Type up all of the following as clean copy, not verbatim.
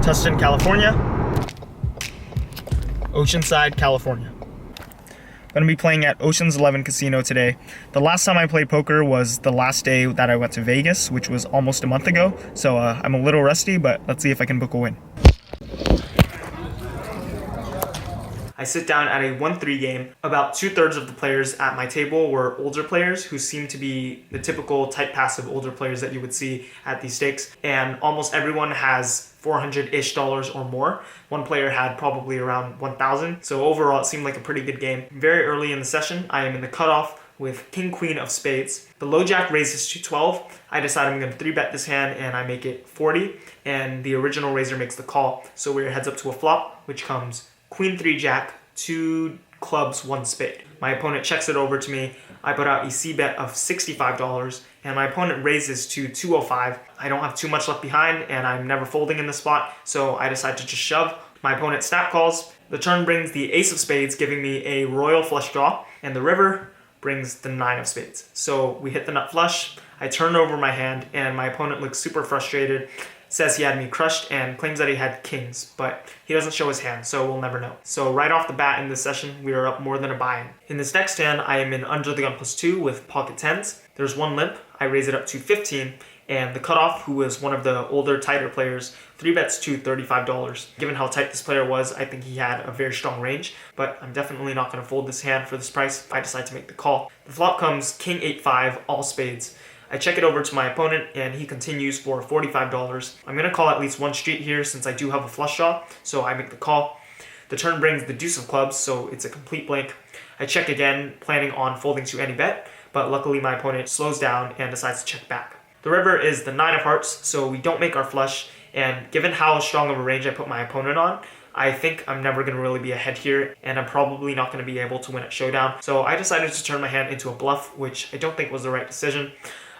Tustin, California. Oceanside, California. I'm going to be playing at Ocean's 11 Casino today. The last time I played poker was the last day that I went to Vegas, which was almost a month ago. So I'm a little rusty, but let's see if I can book a win. I sit down at a 1-3 game. About 2/3 of the players at my table were older players who seemed to be the typical type passive older players that you would see at these stakes. And almost everyone has $400-ish or more. One player had probably around 1,000. So overall, it seemed like a pretty good game. Very early in the session, I am in the cutoff with King Queen of spades. The low jack raises to 12. I decide I'm going to 3-bet this hand and I make it 40. And the original raiser makes the call. So we're heads up to a flop, which comes Queen 3 Jack, 2 clubs, 1 spade. My opponent checks it over to me. I put out a c-bet of $65 and my opponent raises to 205. I don't have too much left behind and I'm never folding in this spot, so I decide to just shove. My opponent snap calls. The turn brings the ace of spades, giving me a royal flush draw, and the river brings the 9 of spades. So we hit the nut flush. I turn over my hand and my opponent looks super frustrated, says he had me crushed and claims that he had kings, but he doesn't show his hand, so we'll never know. So right off the bat in this session, we are up more than a buy-in. In this next hand, I am in under the gun +2 with pocket tens. There's 1 limp. I raise it up to 15, and the cutoff, who is one of the older, tighter players, 3-bets to $35. Given how tight this player was, I think he had a very strong range, but I'm definitely not going to fold this hand for this price. I decide to make the call. The flop comes King 8-5, all spades. I check it over to my opponent and he continues for $45. I'm going to call at least 1 street here since I do have a flush draw, so I make the call. The turn brings the deuce of clubs, so it's a complete blank. I check again, planning on folding to any bet, but luckily my opponent slows down and decides to check back. The river is the 9 of hearts, so we don't make our flush, and given how strong of a range I put my opponent on, I think I'm never going to really be ahead here, and I'm probably not going to be able to win at showdown. So I decided to turn my hand into a bluff, which I don't think was the right decision.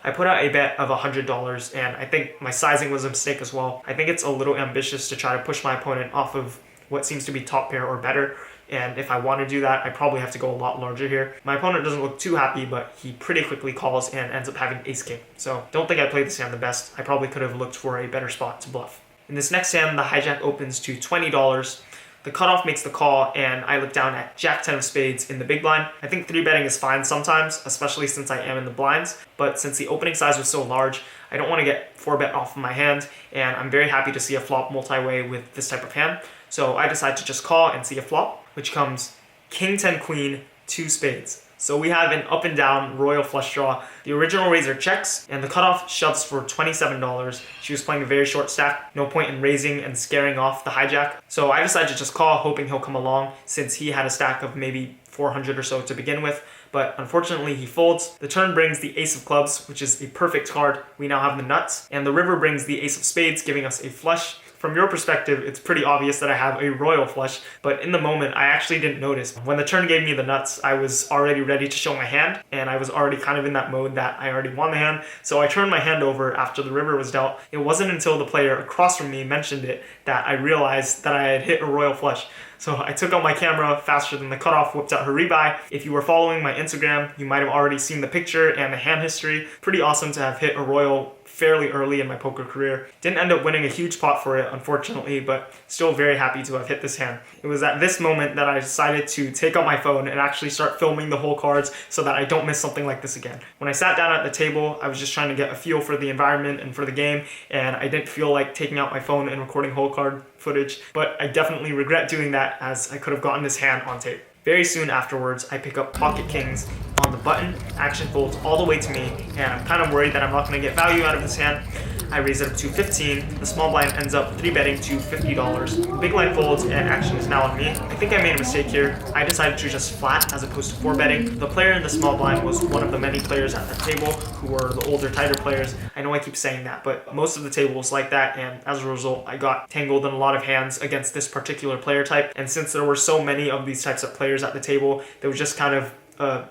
I put out a bet of $100, and I think my sizing was a mistake as well. I think it's a little ambitious to try to push my opponent off of what seems to be top pair or better, and if I want to do that, I probably have to go a lot larger here. My opponent doesn't look too happy, but he pretty quickly calls and ends up having ace-king. So don't think I played this hand the best. I probably could have looked for a better spot to bluff. In this next hand, the hijack opens to $20. The cutoff makes the call, and I look down at Jack 10 of spades in the big blind. I think 3-betting is fine sometimes, especially since I am in the blinds, but since the opening size was so large, I don't want to get 4-bet off of my hand, and I'm very happy to see a flop multi-way with this type of hand. So I decide to just call and see a flop, which comes King 10 Queen, 2 spades. So we have an up and down royal flush draw. The original raiser checks, and the cutoff shoves for $27. She was playing a very short stack. No point in raising and scaring off the hijack. So I decided to just call, hoping he'll come along, since he had a stack of maybe 400 or so to begin with. But unfortunately, he folds. The turn brings the ace of clubs, which is a perfect card. We now have the nuts. And the river brings the ace of spades, giving us a flush. From your perspective, it's pretty obvious that I have a royal flush, but in the moment, I actually didn't notice. When the turn gave me the nuts, I was already ready to show my hand, and I was already kind of in that mode that I already won the hand, so I turned my hand over after the river was dealt. It wasn't until the player across from me mentioned it that I realized that I had hit a royal flush. So I took out my camera faster than the cutoff, whipped out her rebuy. If you were following my Instagram, you might have already seen the picture and the hand history. Pretty awesome to have hit a royal fairly early in my poker career. Didn't end up winning a huge pot for it, unfortunately, but still very happy to have hit this hand. It was at this moment that I decided to take out my phone and actually start filming the whole cards so that I don't miss something like this again. When I sat down at the table, I was just trying to get a feel for the environment and for the game, and I didn't feel like taking out my phone and recording whole card footage, but I definitely regret doing that as I could have gotten this hand on tape. Very soon afterwards, I pick up pocket kings on the button. Action folds all the way to me, and I'm kind of worried that I'm not going to get value out of this hand. I raise it up to 15. The small blind ends up 3-betting to $50. The big blind folds, and action is now on me. I think I made a mistake here. I decided to just flat as opposed to 4-betting. The player in the small blind was one of the many players at the table who were the older, tighter players. I know I keep saying that, but most of the table was like that, and as a result, I got tangled in a lot of hands against this particular player type. And since there were so many of these types of players at the table, there was just kind of a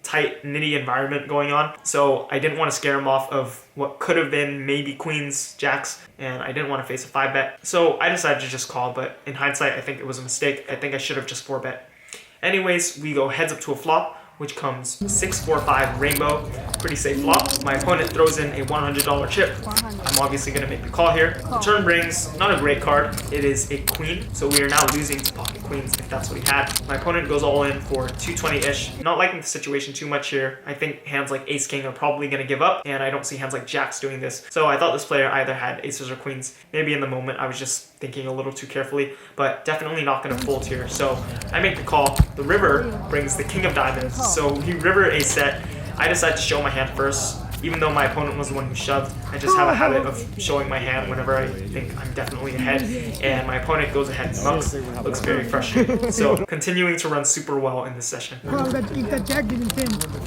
tight, nitty environment going on. So I didn't want to scare him off of what could have been maybe queens, jacks, and I didn't want to face a 5-bet. So I decided to just call, but in hindsight, I think it was a mistake. I think I should have just 4-bet. Anyways, we go heads up to a flop, which comes 6-4-5 rainbow. pretty safe flop. My opponent throws in a $100 chip. I'm obviously going to make the call here. The turn brings not a great card. It is a queen, so we are now losing to pocket queens if that's what he had. My opponent goes all in for 220-ish. Not liking the situation too much here. I think hands like ace king are probably going to give up, and I don't see hands like jacks doing this. So I thought this player either had aces or queens. Maybe in the moment I was just thinking a little too carefully, but definitely not going to fold here. So I make the call. The river brings the king of diamonds, so we river a set. I decide to show my hand first. Even though my opponent was the one who shoved, I just have a habit of showing my hand whenever I think I'm definitely ahead, and my opponent goes ahead and mucks. Looks very frustrating. So continuing to run super well in this session.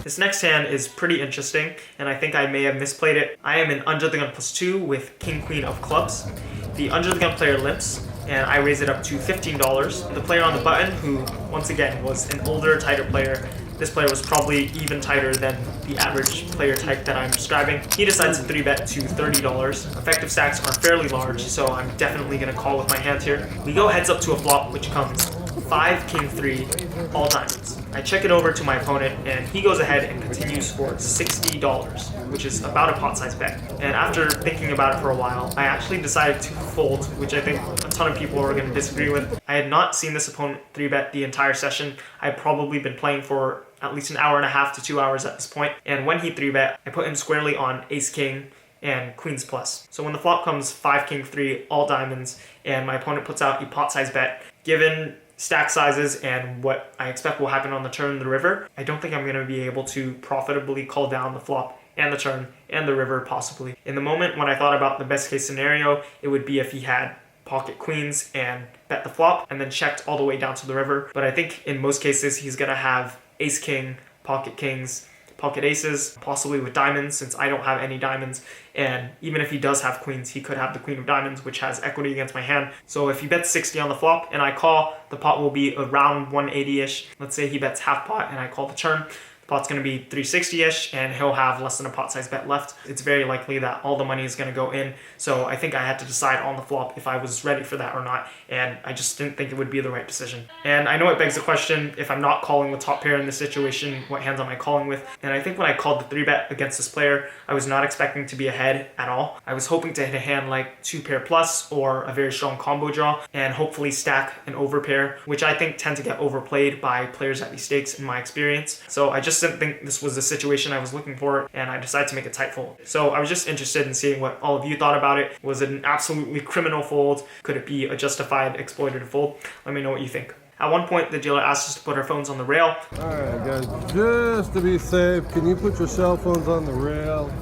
This next hand is pretty interesting, and I think I may have misplayed it. I am in under the gun +2 with king queen of clubs. The under the gun player limps, and I raise it up to $15. The player on the button, who once again was an older, tighter player, this player was probably even tighter than the average player type that I'm describing. He decides to 3-bet to $30. Effective stacks are fairly large, so I'm definitely going to call with my hand here. We go heads up to a flop, which comes 5, king 3, all diamonds. I check it over to my opponent, and he goes ahead and continues for $60, which is about a pot-sized bet. And after thinking about it for a while, I actually decided to fold, which I think a ton of people are going to disagree with. I had not seen this opponent 3-bet the entire session. I had probably been playing for at least an hour and a half to 2 hours at this point. And when he 3-bet, I put him squarely on ace king and queens plus. So when the flop comes 5, king 3, all diamonds, and my opponent puts out a pot-sized bet, given stack sizes and what I expect will happen on the turn, the river, I don't think I'm going to be able to profitably call down the flop and the turn and the river possibly. In the moment when I thought about the best case scenario, it would be if he had pocket queens and bet the flop and then checked all the way down to the river. But I think in most cases he's going to have ace king, pocket kings, pocket aces, possibly with diamonds since I don't have any diamonds. And even if he does have queens, he could have the queen of diamonds, which has equity against my hand. So if he bets 60 on the flop and I call, the pot will be around 180-ish. Let's say he bets half pot and I call the turn. Pot's going to be 360-ish, and he'll have less than a pot-sized bet left. It's very likely that all the money is going to go in, so I think I had to decide on the flop if I was ready for that or not, and I just didn't think it would be the right decision. And I know it begs the question, if I'm not calling with top pair in this situation, what hands am I calling with? And I think when I called the 3-bet against this player, I was not expecting to be ahead at all. I was hoping to hit a hand like 2-pair plus or a very strong combo draw, and hopefully stack an overpair, which I think tend to get overplayed by players at these stakes in my experience. So I just didn't think this was the situation I was looking for, and I decided to make a tight fold. So I was just interested in seeing what all of you thought about it. Was it an absolutely criminal fold? Could it be a justified exploitative fold? Let me know what you think. At one point, the dealer asked us to put our phones on the rail. Alright guys, just to be safe, can you put your cell phones on the rail?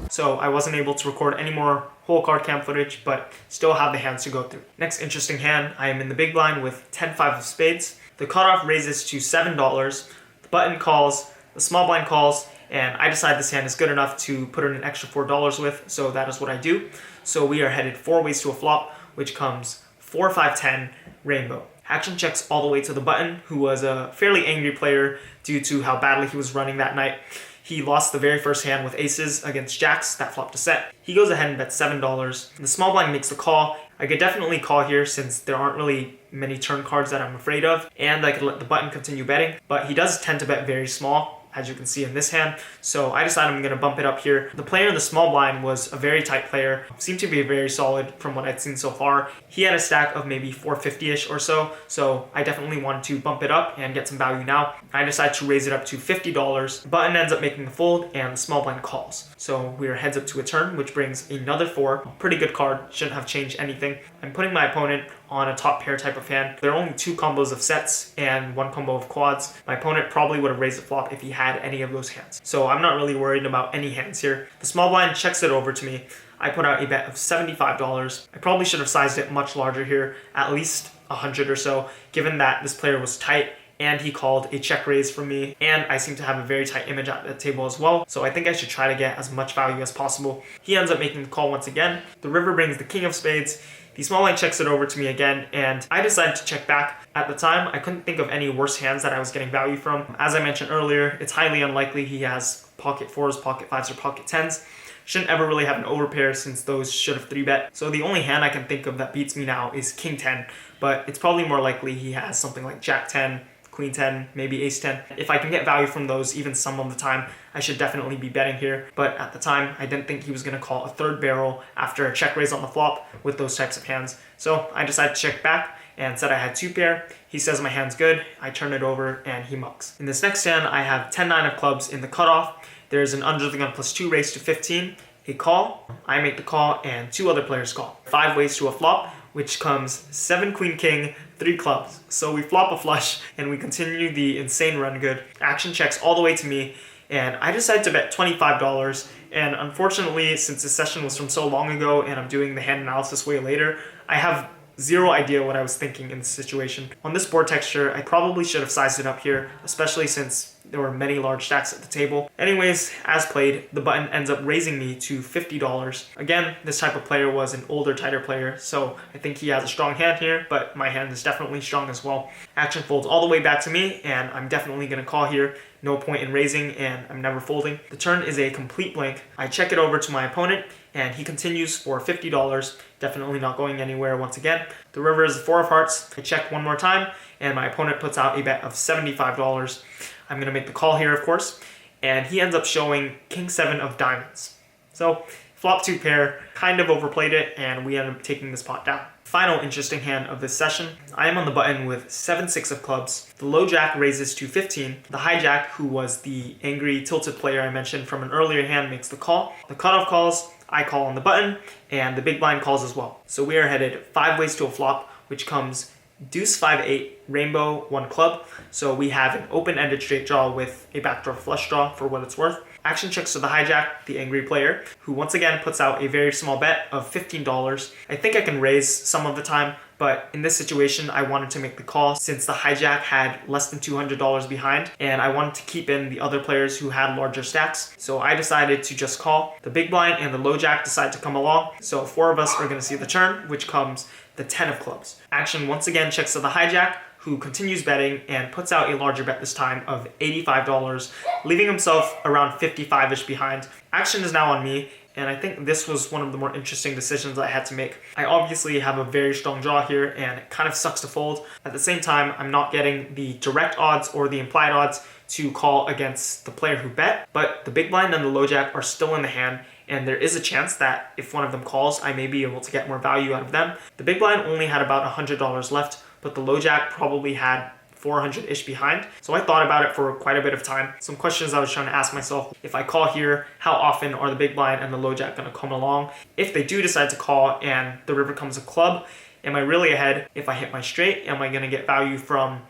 So I wasn't able to record any more whole card cam footage, but still have the hands to go through. Next interesting hand, I am in the big blind with 10-5 of spades. The cutoff raises to $7. The button calls, the small blind calls, and I decide this hand is good enough to put in an extra $4 with, so that is what I do. So we are headed 4 ways to a flop, which comes 4, 5, 10, rainbow. Action checks all the way to the button, who was a fairly angry player due to how badly he was running that night. He lost the very first hand with aces against jacks that flopped a set. He goes ahead and bets $7. The small blind makes the call. I could definitely call here since there aren't really many turn cards that I'm afraid of, and I could let the button continue betting, but he does tend to bet very small, as you can see in this hand, so I decided I'm going to bump it up here. The player in the small blind was a very tight player, seemed to be very solid from what I'd seen so far. He had a stack of maybe 450-ish or so I definitely wanted to bump it up and get some value now. I decided to raise it up to $50. The button ends up making the fold, and the small blind calls. So we are heads up to a turn, which brings another 4. Pretty good card, shouldn't have changed anything. I'm putting my opponent on a top pair type of hand. There are only 2 combos of sets and 1 combo of quads. My opponent probably would have raised the flop if he had any of those hands. So I'm not really worried about any hands here. The small blind checks it over to me. I put out a bet of $75. I probably should have sized it much larger here, at least 100 or so, given that this player was tight and he called a check raise from me, and I seem to have a very tight image at the table as well, so I think I should try to get as much value as possible. He ends up making the call once again. The river brings the king of spades. The small blind checks it over to me again, and I decided to check back. At the time, I couldn't think of any worse hands that I was getting value from. As I mentioned earlier, it's highly unlikely he has pocket 4s, pocket 5s, or pocket 10s. Shouldn't ever really have an overpair since those should have 3-bet. So the only hand I can think of that beats me now is king 10, but it's probably more likely he has something like jack 10, queen 10, maybe ace 10. If I can get value from those even some of the time, I should definitely be betting here. But at the time, I didn't think he was going to call a third barrel after a check raise on the flop with those types of hands. So I decided to check back and said I had 2 pair. He says my hand's good. I turn it over and he mucks. In this next hand, I have 10-9 of clubs in the cutoff. There's an under the gun +2 raise to 15. A call, I make the call, and 2 other players call. 5 ways to a flop, which comes 7 queen king, 3 clubs. So we flop a flush and we continue the insane run good. Action checks all the way to me, and I decided to bet $25. And unfortunately, since this session was from so long ago and I'm doing the hand analysis way later, I have zero idea what I was thinking in this situation. On this board texture, I probably should have sized it up here, especially since there were many large stacks at the table. Anyways, as played, the button ends up raising me to $50. Again, this type of player was an older, tighter player, so I think he has a strong hand here, but my hand is definitely strong as well. Action folds all the way back to me, and I'm definitely gonna call here. No point in raising, and I'm never folding. The turn is a complete blank. I check it over to my opponent, and he continues for $50, definitely not going anywhere once again. The river is the 4 of hearts. I check one more time, and my opponent puts out a bet of $75. I'm gonna make the call here, of course, and he ends up showing king 7 of diamonds. So flop 2 pair, kind of overplayed it, and we end up taking this pot down. Final interesting hand of this session. I am on the button with 7-6 of clubs. The low jack raises to 15. The hijack, who was the angry tilted player I mentioned from an earlier hand, makes the call. The cutoff calls, I call on the button, and the big blind calls as well. So we are headed 5 ways to a flop, which comes deuce 5-8, rainbow 1 club. So we have an open-ended straight draw with a backdoor flush draw for what it's worth. Action checks to the hijack, the angry player, who once again puts out a very small bet of $15. I think I can raise some of the time, but in this situation, I wanted to make the call since the hijack had less than $200 behind, and I wanted to keep in the other players who had larger stacks. So I decided to just call. The big blind and the low jack decide to come along, so 4 of us are gonna see the turn, which comes the 10 of clubs. Action once again checks to the hijack, who continues betting and puts out a larger bet this time of $85, leaving himself around 55-ish behind. Action is now on me, and I think this was one of the more interesting decisions I had to make. I obviously have a very strong draw here, and it kind of sucks to fold. At the same time, I'm not getting the direct odds or the implied odds to call against the player who bet, but the big blind and the low jack are still in the hand, and there is a chance that if one of them calls, I may be able to get more value out of them. The big blind only had about $100 left, but the low jack probably had 400-ish behind. So I thought about it for quite a bit of time. Some questions I was trying to ask myself: if I call here, how often are the big blind and the low jack gonna come along? If they do decide to call and the river comes a club, am I really ahead? If I hit my straight, am I gonna get value from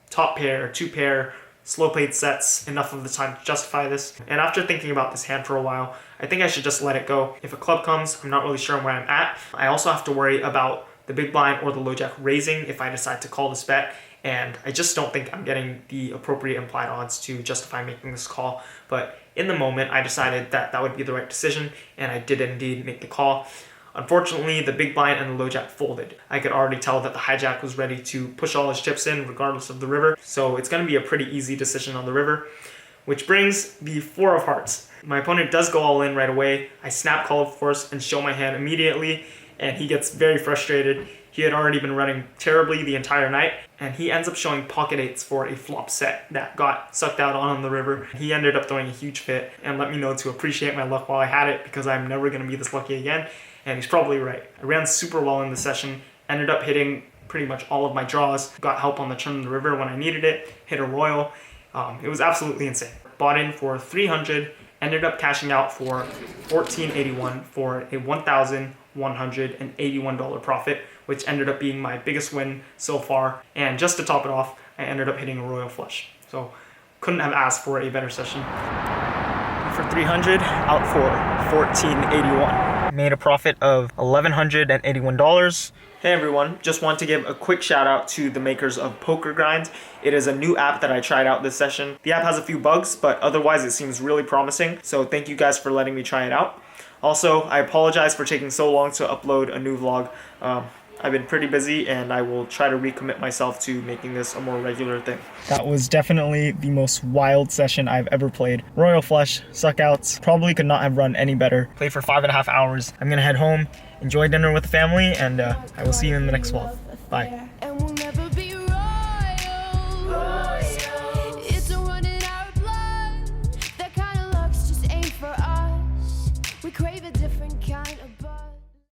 top pair, 2 pair, slow played sets enough of the time to justify this? And after thinking about this hand for a while, I think I should just let it go. If a club comes, I'm not really sure where I'm at. I also have to worry about the big blind or the low jack raising if I decide to call this bet, and I just don't think I'm getting the appropriate implied odds to justify making this call. But in the moment, I decided that that would be the right decision, and I did indeed make the call. Unfortunately, the big blind and the low jack folded. I could already tell that the hijack was ready to push all his chips in regardless of the river, so it's going to be a pretty easy decision on the river, which brings the 4 of hearts. My opponent does go all in right away. I snap call, of course, and show my hand immediately, and he gets very frustrated. He had already been running terribly the entire night, and he ends up showing pocket 8s for a flop set that got sucked out on the river. He ended up throwing a huge fit and let me know to appreciate my luck while I had it, because I'm never going to be this lucky again, and he's probably right. I ran super well in the session, ended up hitting pretty much all of my draws, got help on the turn of the river when I needed it, hit a royal. It was absolutely insane. Bought in for 300, ended up cashing out for $14.81 for a $1,181 profit, which ended up being my biggest win so far. And just to top it off, I ended up hitting a royal flush. So couldn't have asked for a better session. For 300, out for $14.81. Made a profit of $1,181. Hey everyone, just want to give a quick shout out to the makers of Poker Grind. It is a new app that I tried out this session. The app has a few bugs, but otherwise it seems really promising, so thank you guys for letting me try it out. Also, I apologize for taking so long to upload a new vlog. I've been pretty busy, and I will try to recommit myself to making this a more regular thing. That was definitely the most wild session I've ever played. Royal flush, suckouts, probably could not have run any better. Played for 5.5 hours. I'm gonna head home, enjoy dinner with the family, and I will see you in the next vlog. Bye. crave a different kind of